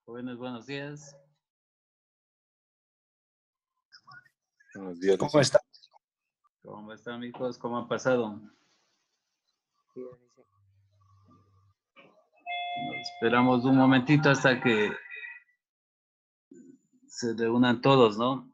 Jóvenes, buenos días. Buenos días. ¿Cómo está? ¿Cómo están, amigos? ¿Cómo han pasado? Esperamos un momentito hasta que se reúnan todos, ¿no?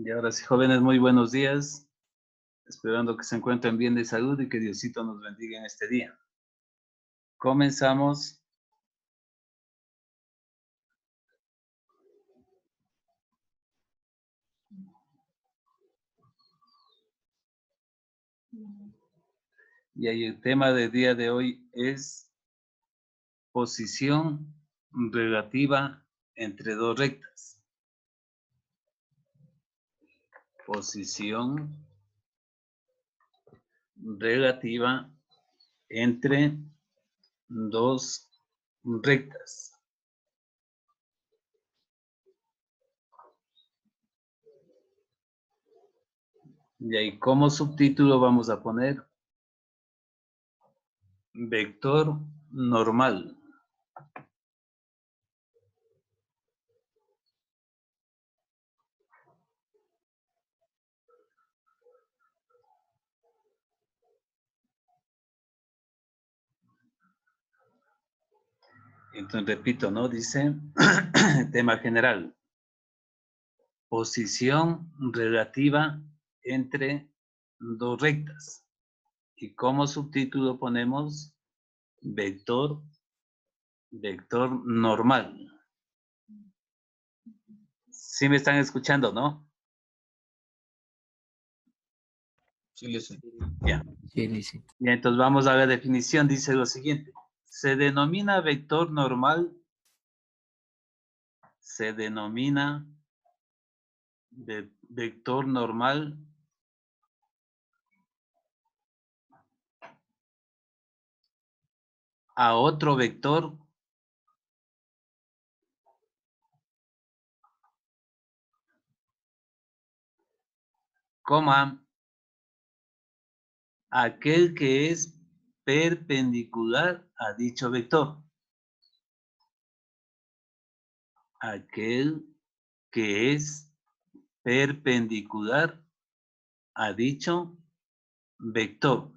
Y ahora sí, jóvenes, muy buenos días. Esperando que se encuentren bien de salud y que Diosito nos bendiga en este día. Comenzamos. Y ahí el tema del día de hoy es posición relativa entre dos rectas. Posición relativa entre dos rectas. Y ahí como subtítulo vamos a poner vector normal. Entonces repito, ¿no? Dice tema general. Posición relativa entre dos rectas. Y como subtítulo ponemos vector normal. ¿Sí me están escuchando, no? Sí, sí. Ya. Sí. Ya, entonces vamos a la definición. Dice lo siguiente. Se denomina vector normal. Se denomina vector normal a otro vector coma aquel que es perpendicular a dicho vector. Aquel que es perpendicular a dicho vector.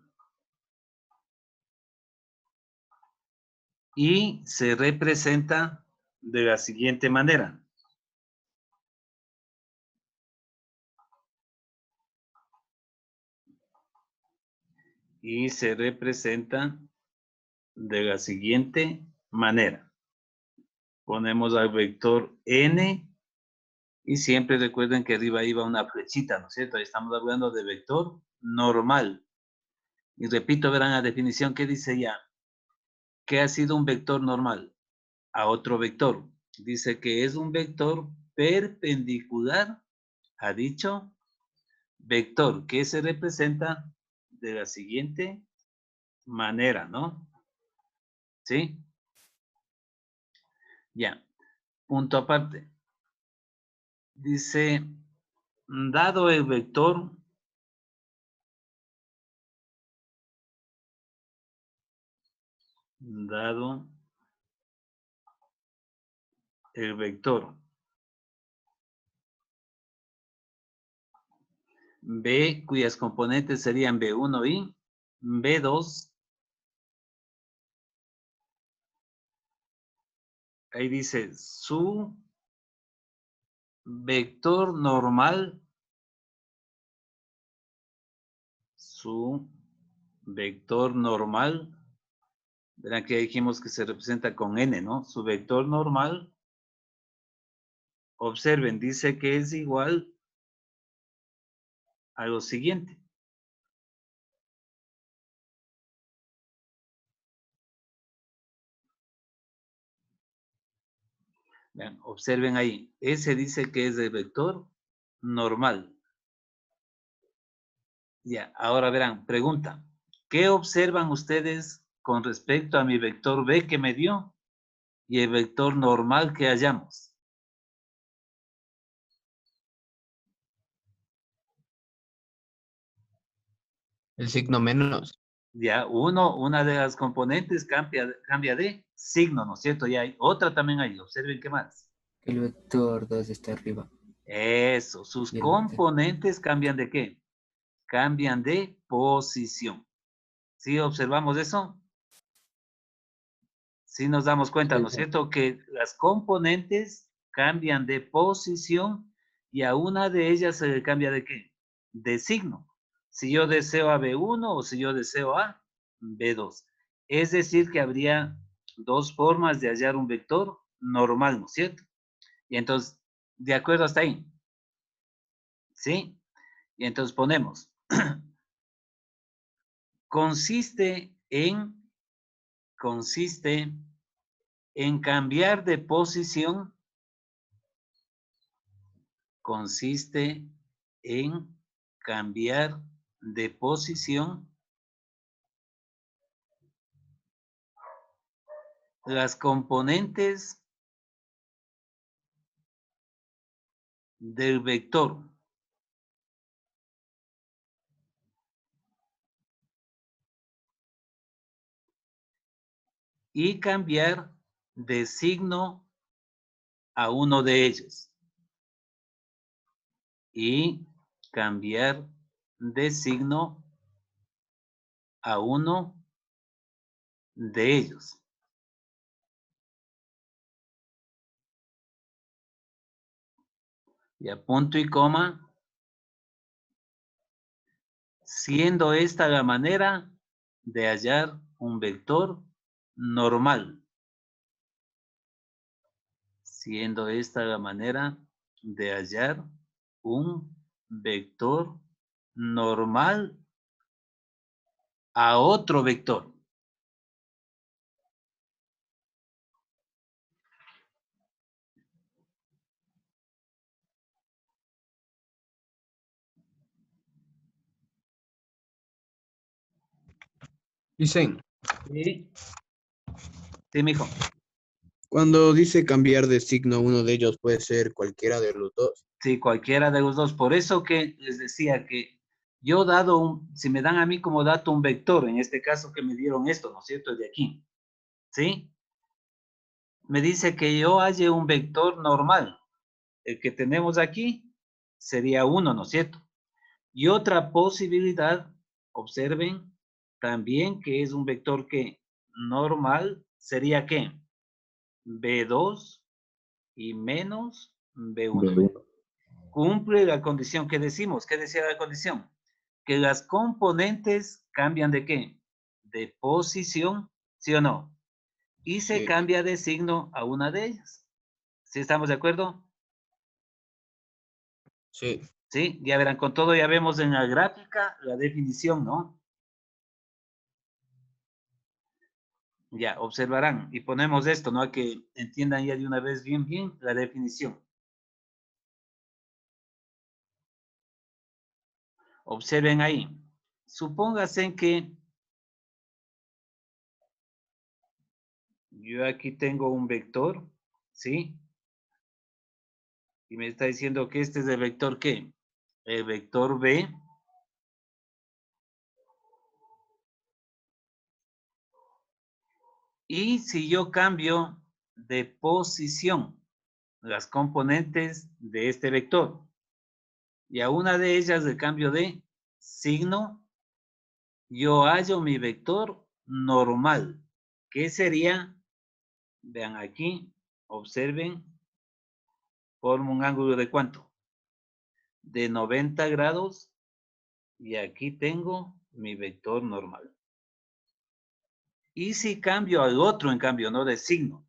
Y se representa de la siguiente manera. Y se representa de la siguiente manera. Ponemos al vector n y siempre recuerden que arriba iba una flechita, ¿no es cierto? Ahí estamos hablando de vector normal. Y repito, verán la definición que dice ya. ¿Qué ha sido un vector normal? A otro vector. Dice que es un vector perpendicular a dicho vector que se representa de la siguiente manera, ¿no? ¿Sí? Ya. Punto aparte. Dice, dado el vector, dado el vector B, cuyas componentes serían B1 y B2, ahí dice su vector normal, verán que dijimos que se representa con N, ¿no? Su vector normal, observen, dice que es igual a lo siguiente. Vean, observen ahí, ese dice que es el vector normal. Ya, ahora verán, pregunta, ¿qué observan ustedes con respecto a mi vector B que me dio y el vector normal que hallamos? El signo menos. Ya, una de las componentes cambia de signo, ¿no es cierto? Y hay otra también ahí, observen qué más. El vector 2 está arriba. Eso, sus Y el vector. componentes cambian de qué? Cambian de posición. ¿Sí observamos eso? Sí nos damos cuenta, ¿no es cierto? Que las componentes cambian de posición y a una de ellas se le cambia de qué? De signo. Si yo deseo a B1 o si yo deseo a B2. Es decir, que habría dos formas de hallar un vector normal, ¿no es cierto? Y entonces, de acuerdo hasta ahí. ¿Sí? Y entonces ponemos, consiste en cambiar de posición, consiste en cambiar de posición las componentes del vector. Y cambiar de signo a uno de ellos. Y cambiar de signo a uno de ellos. Y a punto y coma, siendo esta la manera de hallar un vector normal. Siendo esta la manera de hallar un vector normal a otro vector. Dicen, Sí, sí, mijo. cuando dice cambiar de signo, uno de ellos puede ser cualquiera de los dos. Sí, cualquiera de los dos. Por eso que les decía que yo si me dan a mí como dato un vector, en este caso que me dieron esto, ¿no es cierto? De aquí, ¿sí? Me dice que yo halle un vector normal. El que tenemos aquí sería 1, ¿no es cierto? Y otra posibilidad, observen, también que es un vector que normal sería ¿qué? B2 y menos B1. Cumple la condición que decimos. ¿Qué decía la condición? Que las componentes cambian de qué? De posición, ¿sí o no? Y se Sí. cambia de signo a una de ellas. ¿Sí estamos de acuerdo? Sí. Sí, ya verán, con todo ya vemos en la gráfica la definición, ¿no? Ya, observarán. Y ponemos esto, ¿no? A que entiendan ya de una vez bien la definición. Observen ahí. Supóngase que yo aquí tengo un vector, ¿sí? Y me está diciendo que este es el vector ¿qué? El vector B. Y si yo cambio de posición las componentes de este vector y a una de ellas le cambio de signo, yo hallo mi vector normal. ¿Qué sería? Vean aquí, observen, forma un ángulo de ¿cuánto? De 90 grados y aquí tengo mi vector normal. Y si cambio al otro, en cambio, no de signo,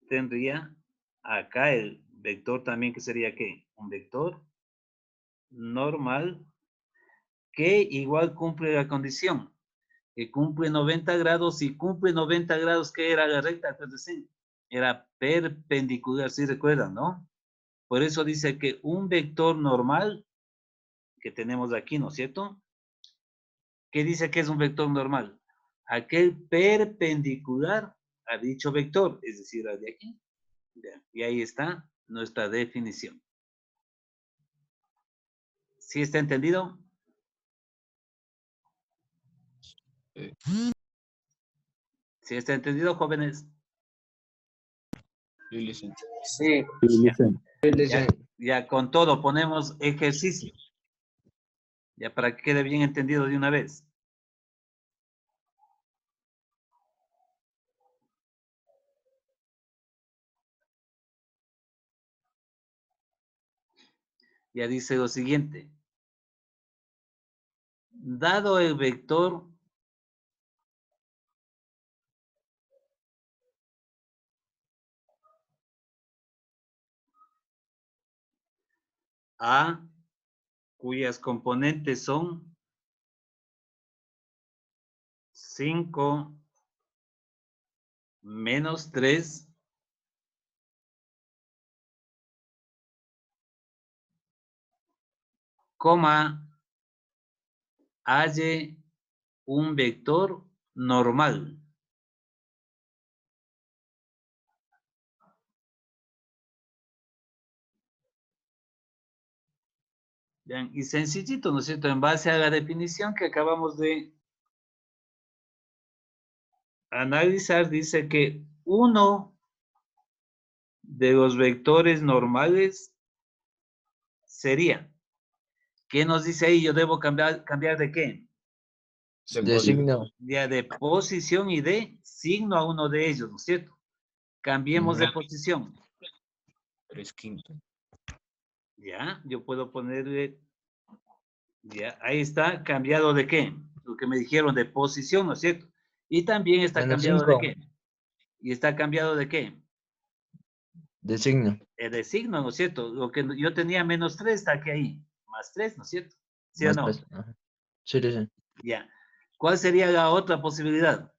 tendría acá el vector también que sería ¿qué? Un vector normal que igual cumple la condición, que cumple 90 grados y cumple 90 grados, que era la recta, entonces era perpendicular, si recuerdan, ¿no? Por eso dice que un vector normal que tenemos aquí, ¿no es cierto? ¿Qué dice que es un vector normal? Aquel perpendicular a dicho vector, es decir, al de aquí. Y ahí está nuestra definición. ¿Sí está entendido? ¿Sí está entendido, jóvenes? Sí, listen. Sí, Ya, ya con todo ponemos ejercicio. Ya para que quede bien entendido de una vez. Ya dice lo siguiente. Dado el vector A, cuyas componentes son 5 menos 3, coma, halle un vector normal. Bien, y sencillito, ¿no es cierto? En base a la definición que acabamos de analizar, dice que uno de los vectores normales sería, ¿qué nos dice ahí? Yo debo cambiar ¿de qué? de signo. Ya de posición y de signo a uno de ellos, ¿no es cierto? Cambiemos de posición. 3/5. Ya, yo puedo ponerle, ya, ahí está, cambiado de qué? Lo que me dijeron de posición, ¿no es cierto? Y también está Menos cambiado de 5 qué? Y está cambiado de qué? de signo. De signo, ¿no es cierto? Lo que yo tenía menos 3 está aquí ahí, más 3, ¿no es cierto? ¿Sí o Más no? 3. Sí, sí. Ya. ¿Cuál sería la otra posibilidad?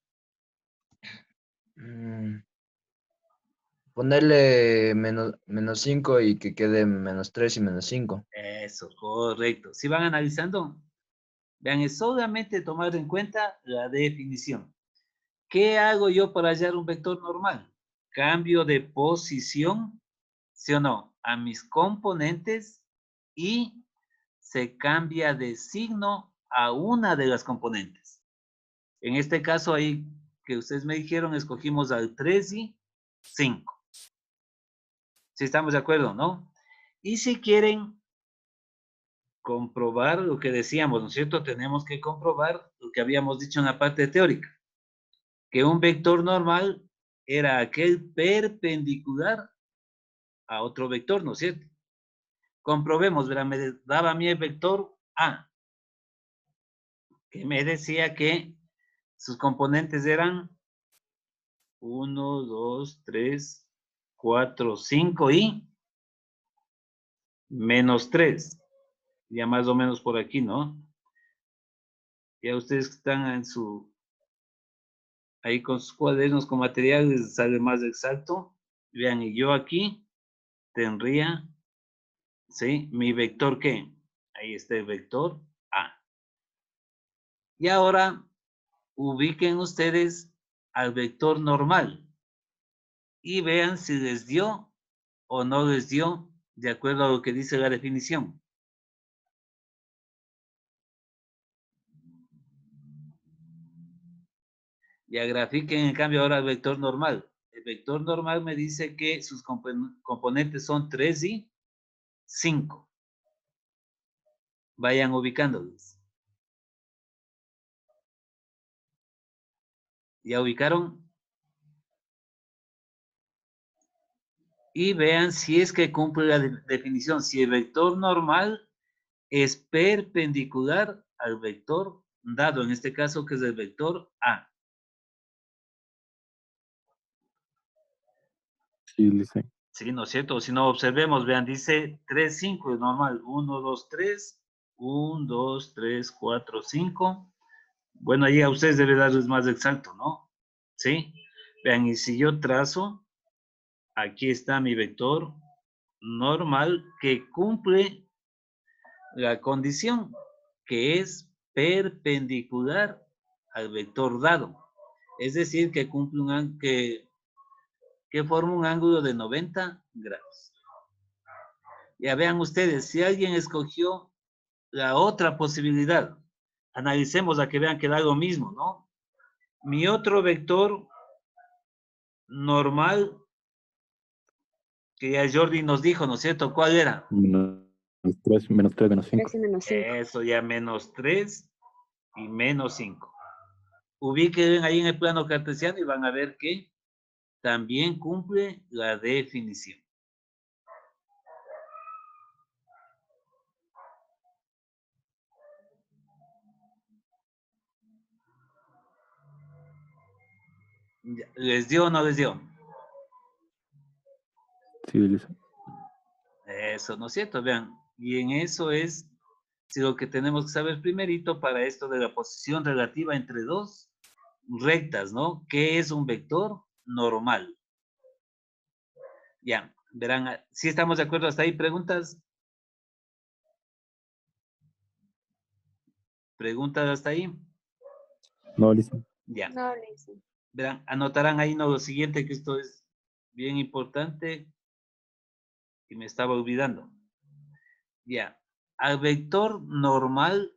Ponerle menos 5 y que quede menos 3 y menos 5. Eso, correcto. Si van analizando, vean, es solamente tomar en cuenta la definición. ¿Qué hago yo para hallar un vector normal? Cambio de posición, ¿sí o no? A mis componentes y se cambia de signo a una de las componentes. En este caso ahí que ustedes me dijeron, escogimos al 3 y 5. Si estamos de acuerdo, ¿no? Y si quieren comprobar lo que decíamos, ¿no es cierto? Tenemos que comprobar lo que habíamos dicho en la parte teórica, que un vector normal era aquel perpendicular a otro vector, ¿no es cierto? Comprobemos, verán, me daba a mí el vector A, que me decía que sus componentes eran 1, 2, 3, 4, 5 y menos 3. Ya más o menos por aquí, ¿no? Ya ustedes están en su Ahí con sus cuadernos con materiales sale más exacto. Vean, y yo aquí tendría, ¿sí? Mi vector, ¿qué? Ahí está el vector A. Y ahora ubiquen ustedes al vector normal y vean si les dio o no les dio de acuerdo a lo que dice la definición. Ya grafiquen en cambio ahora el vector normal. El vector normal me dice que sus componentes son 3 y 5. Vayan ubicándolos. ¿Ya ubicaron? Y vean si es que cumple la definición. Si el vector normal es perpendicular al vector dado, en este caso que es el vector A. Sí, dice. Sí, ¿no es cierto? Si no, observemos, vean, dice 3, 5, es normal. 1, 2, 3. 1, 2, 3, 4, 5. Bueno, ahí a ustedes debe darles más exacto, ¿no? ¿Sí? Vean, y si yo trazo, aquí está mi vector normal que cumple la condición, que es perpendicular al vector dado. Es decir, que cumple que forma un ángulo de 90 grados. Ya vean ustedes, si alguien escogió la otra posibilidad, analicemos a que vean que da lo mismo, ¿no? Mi otro vector normal, que ya Jordi nos dijo, ¿no es cierto? ¿Cuál era? -3, -3, -5. 3 y menos 5. Eso ya menos 3 y menos 5. Ubiquen ahí en el plano cartesiano y van a ver que también cumple la definición. ¿Les dio o no les dio? Sí, dice. Eso, ¿no es cierto? Vean, y en eso es si lo que tenemos que saber primerito para esto de la posición relativa entre dos rectas, ¿no? ¿Qué es un vector normal? Ya, verán, si estamos de acuerdo hasta ahí, ¿preguntas? ¿Preguntas hasta ahí? No, dice. Ya, No, Lisa. verán, anotarán ahí no lo siguiente, que esto es bien importante y me estaba olvidando. Ya, al vector normal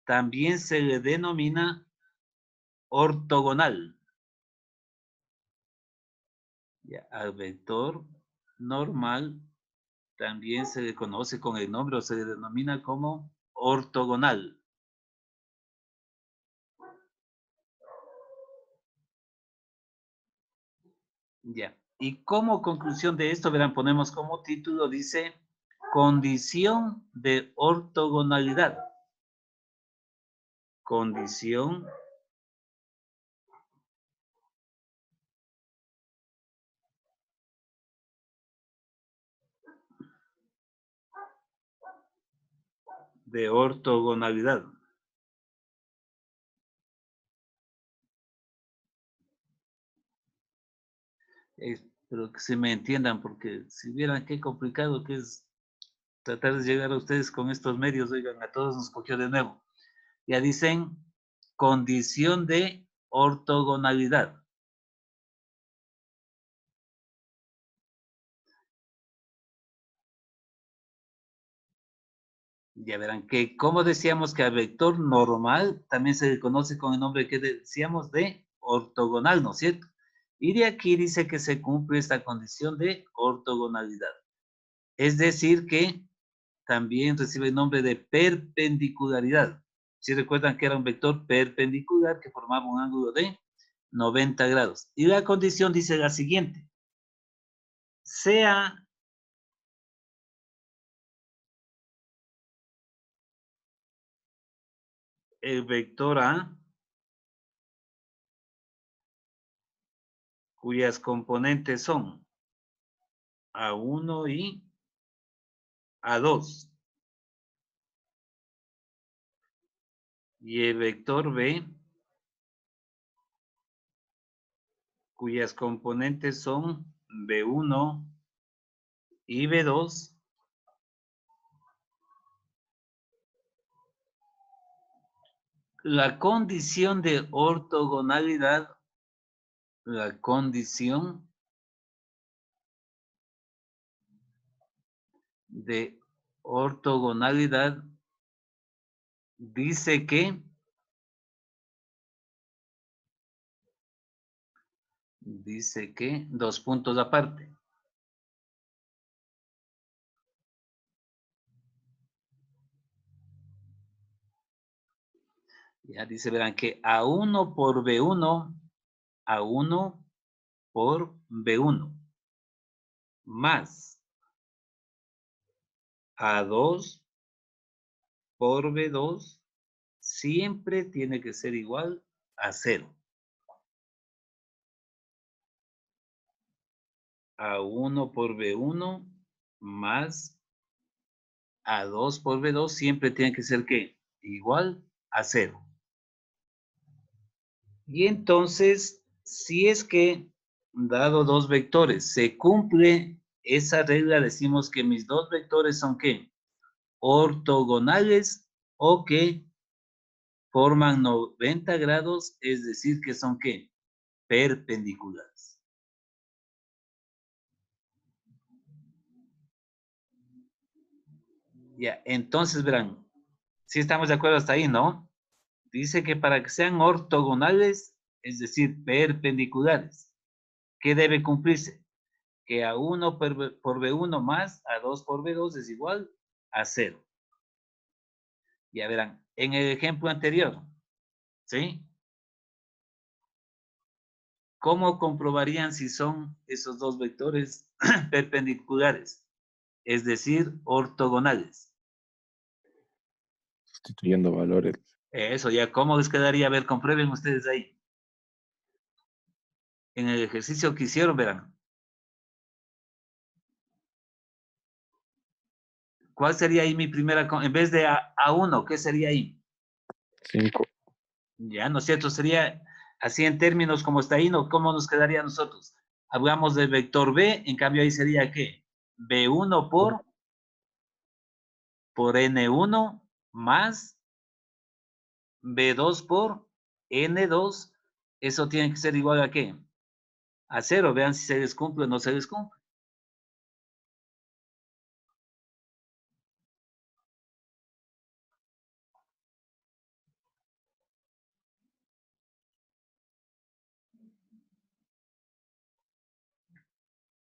también se le denomina ortogonal. Ya, al vector normal también se le conoce con el nombre o se le denomina como ortogonal. Ya. Y como conclusión de esto, verán, ponemos como título, dice, condición de ortogonalidad. Condición de ortogonalidad. Espero que se me entiendan, porque si vieran qué complicado que es tratar de llegar a ustedes con estos medios, oigan, a todos nos cogió de nuevo. Ya dicen condición de ortogonalidad. Ya verán que, como decíamos que al vector normal también se le conoce con el nombre que decíamos de ortogonal, ¿no es cierto? Y de aquí dice que se cumple esta condición de ortogonalidad. Es decir, que también recibe el nombre de perpendicularidad. Si recuerdan que era un vector perpendicular que formaba un ángulo de 90 grados. Y la condición dice la siguiente. Sea el vector A, cuyas componentes son A1 y A2. Y el vector B, cuyas componentes son B1 y B2. La condición de ortogonalidad, la condición de ortogonalidad dice que dos puntos aparte. Ya dice, verán que A1 por B1, A1 por B1, más A2 por B2, siempre tiene que ser igual a 0. A1 por B1 más A2 por B2 siempre tiene que ser ¿qué? Igual a 0. Y entonces, si es que, dado dos vectores, se cumple esa regla, decimos que mis dos vectores son ¿qué? Ortogonales o que forman 90 grados, es decir, que son ¿qué? Perpendiculares. Ya, entonces verán, si estamos de acuerdo hasta ahí, ¿no? Dice que para que sean ortogonales, es decir, perpendiculares, ¿qué debe cumplirse? Que A1 por B1 más A2 por B2 es igual a 0. Ya verán, en el ejemplo anterior, ¿sí? ¿Cómo comprobarían si son esos dos vectores perpendiculares? Es decir, ortogonales. Sustituyendo valores. Eso ya, ¿cómo les quedaría? A ver, comprueben ustedes ahí. En el ejercicio que hicieron, verán. ¿Cuál sería ahí mi primera, en vez de A1, qué sería ahí? 5. Ya, ¿no es cierto? Sería así en términos como está ahí, ¿no? ¿Cómo nos quedaría a nosotros? Hablamos del vector B, en cambio ahí sería ¿qué? B1 por N1 más B2 por N2. Eso tiene que ser igual a ¿qué? A 0. Vean si se les cumple o no se les cumple.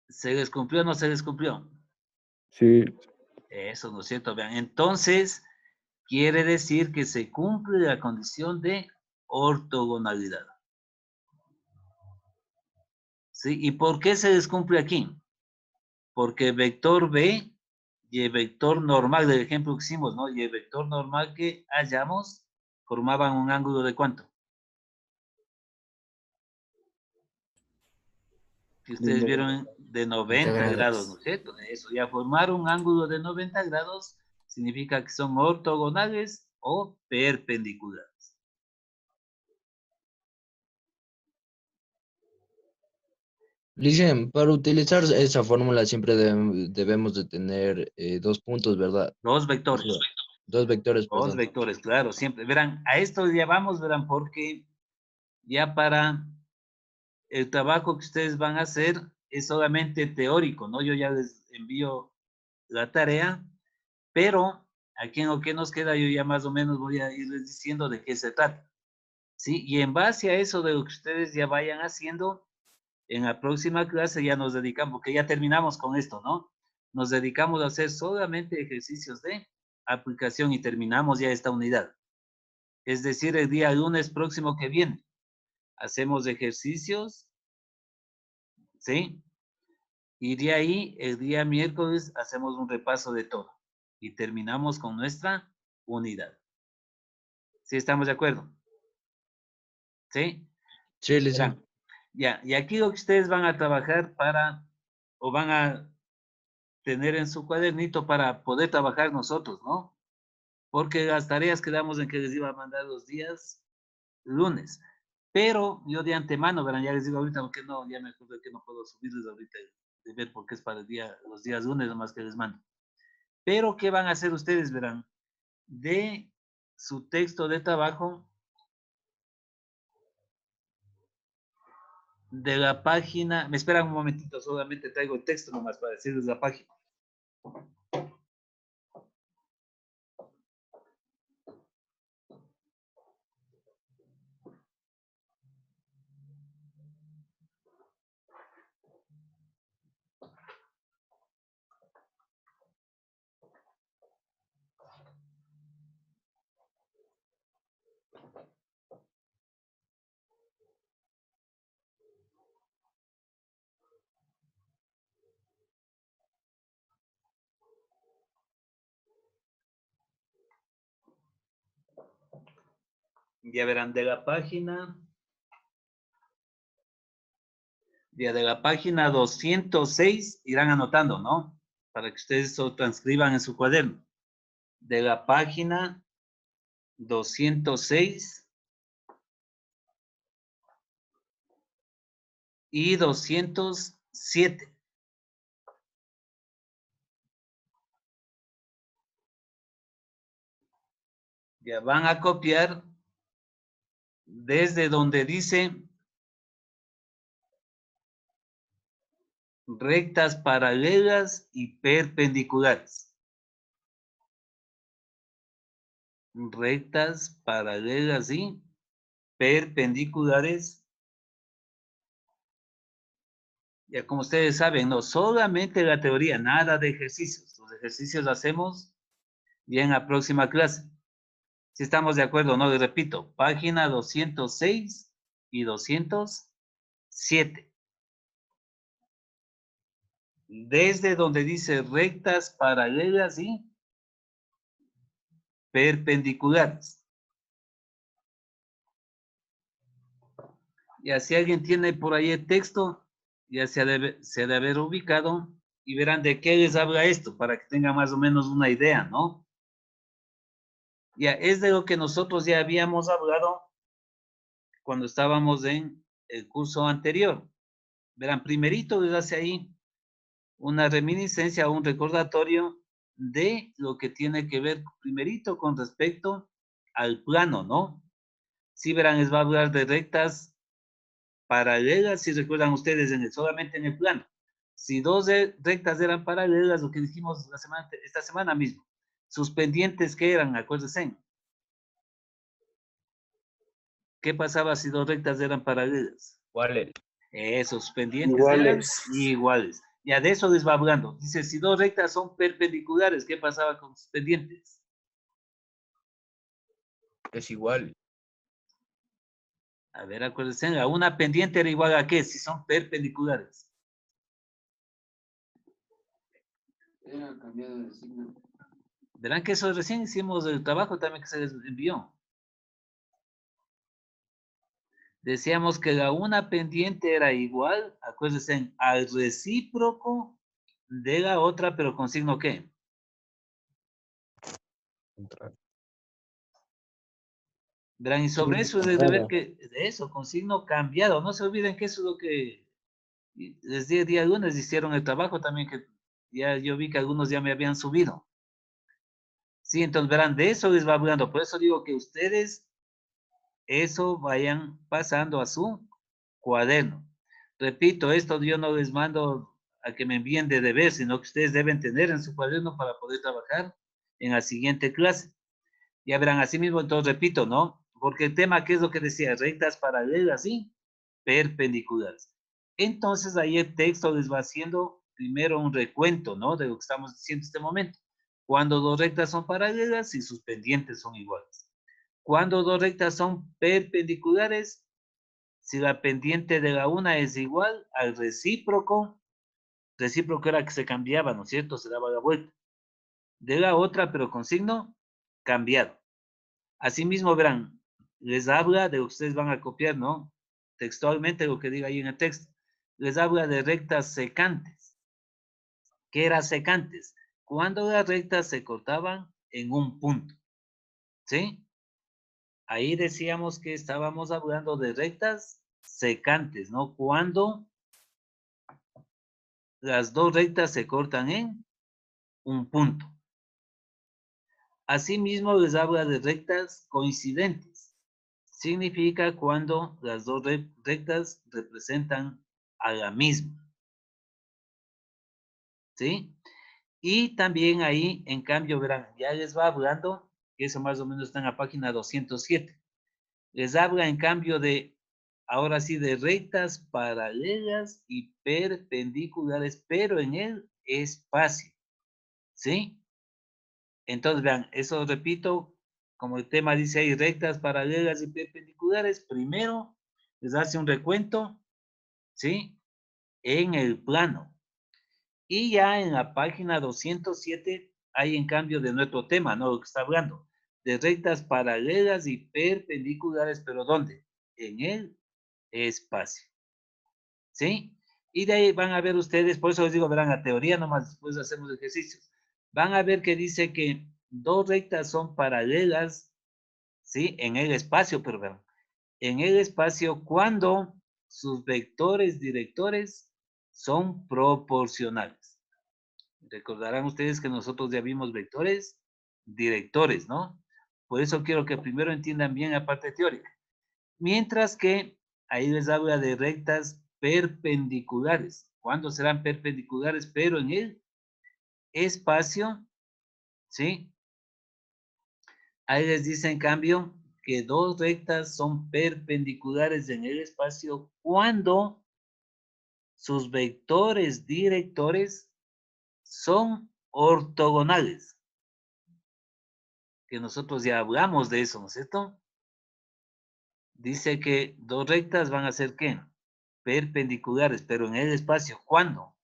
¿Se les cumplió o no se les cumplió? Sí. Eso, ¿no es cierto? Vean, entonces quiere decir que se cumple la condición de ortogonalidad. ¿Sí? ¿Y por qué se les cumple aquí? Porque el vector B y el vector normal del ejemplo que hicimos, ¿no? Y el vector normal que hallamos formaban un ángulo de ¿cuánto? Que ustedes vieron de 90 grados, ¿no es cierto? Eso, ya formar un ángulo de 90 grados significa que son ortogonales o perpendiculares. Licen, para utilizar esa fórmula siempre debemos de tener dos puntos, ¿verdad? Dos O vectores. sea, dos vectores, Dos perdón. vectores, claro, siempre. Verán, a esto ya vamos, verán, porque ya para el trabajo que ustedes van a hacer es solamente teórico, ¿no? Yo ya les envío la tarea, pero aquí en lo que nos queda yo ya más o menos voy a irles diciendo de qué se trata, ¿sí? Y en base a eso de lo que ustedes ya vayan haciendo, en la próxima clase ya nos dedicamos, porque ya terminamos con esto, ¿no? Nos dedicamos a hacer solamente ejercicios de aplicación y terminamos ya esta unidad. Es decir, el día lunes próximo que viene, hacemos ejercicios, ¿sí? Y de ahí, el día miércoles, hacemos un repaso de todo. Y terminamos con nuestra unidad. ¿Sí estamos de acuerdo? ¿Sí? Sí, Licen. Verán, ya, y aquí lo que ustedes van a trabajar para, o van a tener en su cuadernito para poder trabajar nosotros, ¿no? Porque las tareas quedamos en que les iba a mandar los días lunes. Pero yo de antemano, verán, ya les digo ahorita porque no, ya me acuerdo que no puedo subirles ahorita de ver porque es para el día, los días lunes nomás que les mando. Pero, ¿qué van a hacer ustedes? Verán, de su texto de trabajo, de la página, me esperan un momentito, solamente traigo el texto nomás para decirles la página. Ya verán, de la página 206 irán anotando, ¿no? Para que ustedes lo transcriban en su cuaderno. De la página 206 y 207. Ya van a copiar desde donde dice rectas paralelas y perpendiculares. Rectas paralelas y perpendiculares. Ya como ustedes saben, no solamente la teoría, nada de ejercicios. Los ejercicios los hacemos ya en la próxima clase. Si estamos de acuerdo, no, les repito, página 206 y 207. Desde donde dice rectas paralelas y perpendiculares. Ya si alguien tiene por ahí el texto, ya se ha de haber ubicado y verán de qué les habla esto, para que tengan más o menos una idea, ¿no? Ya es de lo que nosotros ya habíamos hablado cuando estábamos en el curso anterior. Verán, primerito les hace ahí una reminiscencia o un recordatorio de lo que tiene que ver primerito con respecto al plano, ¿no? Sí, verán, les va a hablar de rectas paralelas, si recuerdan ustedes, solamente en el plano. Si dos rectas eran paralelas, lo que dijimos esta semana mismo, sus pendientes, ¿qué eran? Acuérdense. ¿Qué pasaba si dos rectas eran paralelas? ¿Cuál? Esos pendientes Iguales. eran iguales. Ya de eso les va hablando. Dice, si dos rectas son perpendiculares, ¿qué pasaba con sus pendientes? Es igual. A ver, acuérdense, una pendiente era igual a qué, si son perpendiculares. Era cambiado de signo. Verán que eso recién hicimos el trabajo también que se les envió. Decíamos que la una pendiente era igual, acuérdense, al recíproco de la otra, pero con signo ¿qué? Contrario. Verán, y sobre Signo eso es de ver cambiado. que, eso, con signo cambiado, no se olviden que eso es lo que desde el día lunes hicieron el trabajo también, que ya yo vi que algunos ya me habían subido. Sí, entonces verán, de eso les va hablando, por eso digo que ustedes eso vayan pasando a su cuaderno. Repito, esto yo no les mando a que me envíen de deber, sino que ustedes deben tener en su cuaderno para poder trabajar en la siguiente clase. Ya verán, así mismo, entonces repito, ¿no? Porque el tema, ¿qué es lo que decía? Rectas paralelas y perpendiculares. Entonces ahí el texto les va haciendo primero un recuento, ¿no? De lo que estamos diciendo en este momento. Cuando dos rectas son paralelas y sus pendientes son iguales. Cuando dos rectas son perpendiculares, si la pendiente de la una es igual al recíproco era que se cambiaba, ¿no es cierto? Se daba la vuelta. De la otra, pero con signo cambiado. Asimismo, verán, les habla de lo que ustedes van a copiar, ¿no? Textualmente lo que diga ahí en el texto. Les habla de rectas secantes. ¿Qué era secantes? Cuando las rectas se cortaban en un punto. ¿Sí? ahí decíamos que estábamos hablando de rectas secantes, ¿no? Cuando las dos rectas se cortan en un punto. Asimismo, les habla de rectas coincidentes. Significa cuando las dos rectas representan a la misma. ¿Sí? Y también ahí, en cambio, verán, ya les va hablando, que eso más o menos está en la página 207. Les habla, en cambio, de, ahora sí, de rectas paralelas y perpendiculares, pero en el espacio. ¿Sí? Entonces, vean, eso repito, como el tema dice ahí, rectas paralelas y perpendiculares, primero les hace un recuento, ¿sí? En el plano. Y ya en la página 207 hay en cambio de nuestro tema, ¿no? Lo que está hablando, de rectas paralelas y perpendiculares, pero ¿dónde? En el espacio. ¿Sí? Y de ahí van a ver ustedes, por eso les digo, verán la teoría nomás, después hacemos ejercicios. Van a ver que dice que dos rectas son paralelas, ¿sí? En el espacio, pero vean, en el espacio cuando sus vectores directores son proporcionales. Recordarán ustedes que nosotros ya vimos vectores directores, ¿no? Por eso quiero que primero entiendan bien la parte teórica. Mientras que ahí les habla de rectas perpendiculares. ¿Cuándo serán perpendiculares? Pero en el espacio, ¿sí? Ahí les dice en cambio que dos rectas son perpendiculares en el espacio cuando sus vectores directores son ortogonales. Que nosotros ya hablamos de eso, ¿no es cierto? Dice que dos rectas van a ser, ¿qué? Perpendiculares, pero en el espacio. ¿Cuándo?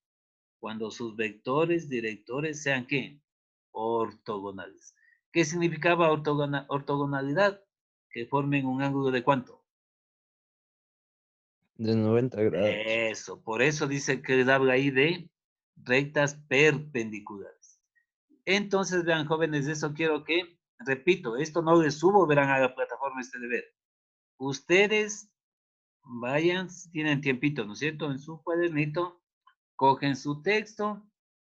Cuando sus vectores directores sean, ¿qué? Ortogonales. ¿Qué significaba ortogonalidad? Que formen un ángulo de ¿cuánto? De 90 grados. Eso, por eso dice que les habla ahí de rectas perpendiculares. Entonces, vean, jóvenes, eso quiero que, repito, esto no les subo, verán a la plataforma este deber. Ustedes vayan, si tienen tiempito, ¿no es cierto? En su cuadernito, cogen su texto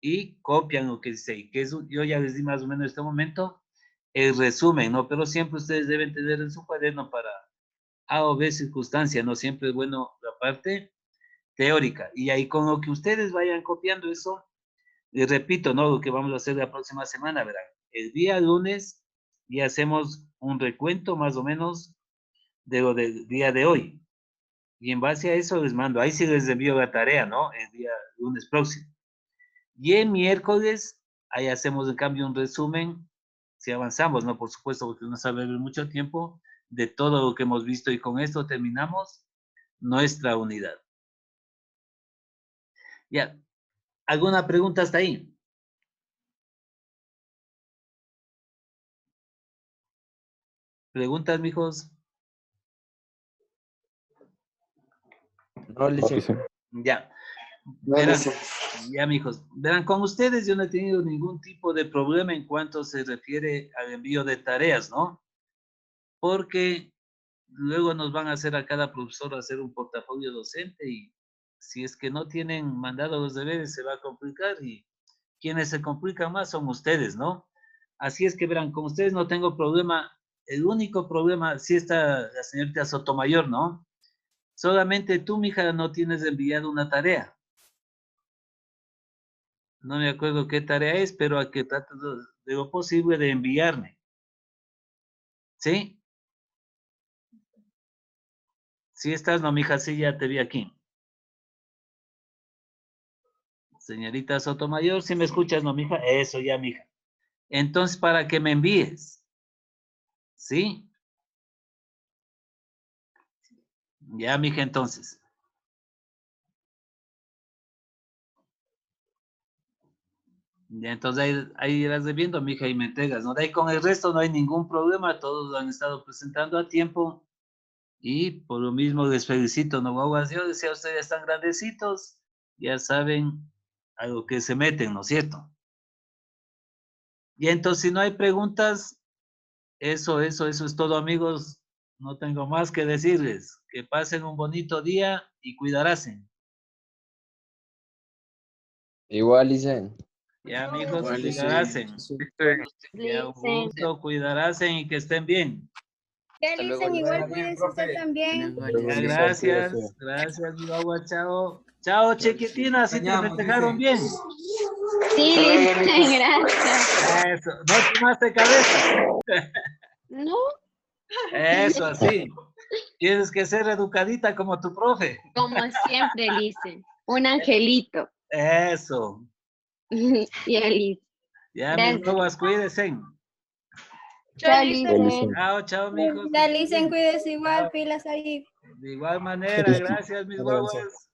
y copian lo que dice. Que es, yo ya les di más o menos en este momento el resumen, ¿no? Pero siempre ustedes deben tener en su cuaderno para A o B circunstancia, ¿no? Siempre es bueno la parte teórica. Y ahí con lo que ustedes vayan copiando eso, les repito, ¿no? Lo que vamos a hacer la próxima semana, verán. El día lunes ya hacemos un recuento más o menos de lo del día de hoy. Y en base a eso les mando, ahí sí les envío la tarea, ¿no? El día lunes próximo. Y el miércoles, ahí hacemos en cambio un resumen, si avanzamos, ¿no? Por supuesto, porque no sabe mucho tiempo de todo lo que hemos visto y con esto terminamos nuestra unidad. Ya, ¿alguna pregunta hasta ahí? ¿Preguntas, mijos? No, licenciado. Dice, Ya. Verán, ya, mijos. Verán, con ustedes yo no he tenido ningún tipo de problema en cuanto se refiere al envío de tareas, ¿no? Porque luego nos van a hacer a cada profesor hacer un portafolio docente y si es que no tienen mandado los deberes se va a complicar y quienes se complican más son ustedes, ¿no? Así es que verán, con ustedes no tengo problema. El único problema, sí está la señorita Sotomayor, ¿no? Solamente tú, mija, no tienes enviado una tarea. No me acuerdo qué tarea es, pero a que trates de lo posible de enviarme. ¿Sí? Sí estás, no, mija, sí, ya te vi aquí. Señorita Sotomayor, si me escuchas, no, mija, eso ya, mija. Entonces, para que me envíes. ¿Sí? Ya, mija, entonces. Ya, entonces ahí irás debiendo, mija, y me entregas, ¿no? De ahí con el resto no hay ningún problema, todos lo han estado presentando a tiempo. Y por lo mismo les felicito, ¿no, guaguas? Yo decía, ustedes están grandecitos, ya saben a lo que se meten, ¿no es cierto? Y entonces, si no hay preguntas, eso es todo, amigos. No tengo más que decirles. Que pasen un bonito día y cuidaráse. Igual, Licen. Ya, amigos, Igual, dice. cuidaráse. Ya, un Licen. gusto, cuidaráse y que estén bien. Ya, Hasta Licen, luego, igual Licen. cuídese usted también. Buenas noches. Ya, gracias, gracias, mi guagua, chao. Chao, chiquitina, si te festejaron bien. Sí, Licen, gracias. Eso, no tomaste cabeza. No, Eso, así. Tienes que ser educadita como tu profe. como siempre, Licen. Un angelito. Eso. Ya, Licen. Ya, Gracias. mis guaguas, cuídense. Chao, Licen. Chao, chao, mijos. Ya, Licen, cuídese igual, pilas ahí. De igual manera, gracias, mis guaguas.